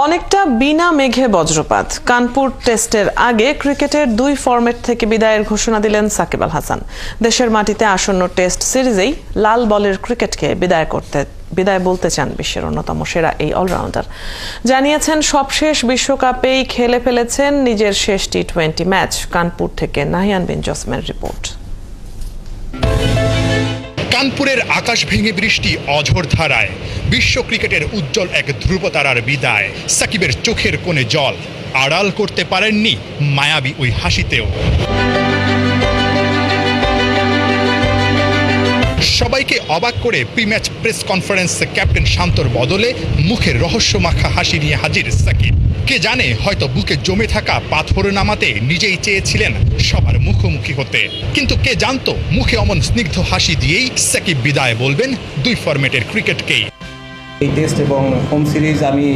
অনেকটা বিনা মেঘে বজ্রপাত। কানপুর টেস্টের আগে ক্রিকেটের 2 ফরম্যাট থেকে বিদায়ের ঘোষণা দিলেন সাকিব আল হাসান। দেশের মাটিতে আসন্ন টেস্ট সিরিজেই লাল বলের ক্রিকেটকে বিদায় বলতে চান বিশ্বের অন্যতম সেরা এই অলরাউন্ডার। জানিয়েছেন সবশেষ বিশ্বকাপেই খেলে ফেলেছেন নিজের শেষ টি20 ম্যাচ। কানপুর থেকে নাহিয়ান বিন জসমের রিপোর্ট। কানপুরের আকাশ ভেঙে বৃষ্টি অঝোর ধারায় বিশ্ব ক্রিকেটের উজ্জ্বল এক ধ্রুবতারার বিদায়। সাকিবের চোখের কোণে জল আড়াল করতে পারেননি মায়াবী ওই হাসিতেও। সবাইকে অবাক করে প্রি ম্যাচ প্রেস কনফারেন্সে ক্যাপ্টেন শান্তর বদলে মুখে রহস্যমাখা হাসি নিয়ে হাজির সাকিব। কে জানে, হয়তো বুকে জমে থাকা পাথর নামাতে নিজেই চেয়েছিলেন সবার মুখোমুখি হতে, কিন্তু কে জানতো মুখে অমন স্নিগ্ধ হাসি দিয়েই সাকিব বিদায় বলবেন 2 ফরম্যাটের ক্রিকেটকেই। এই টেস্ট এবং হোম সিরিজ আমি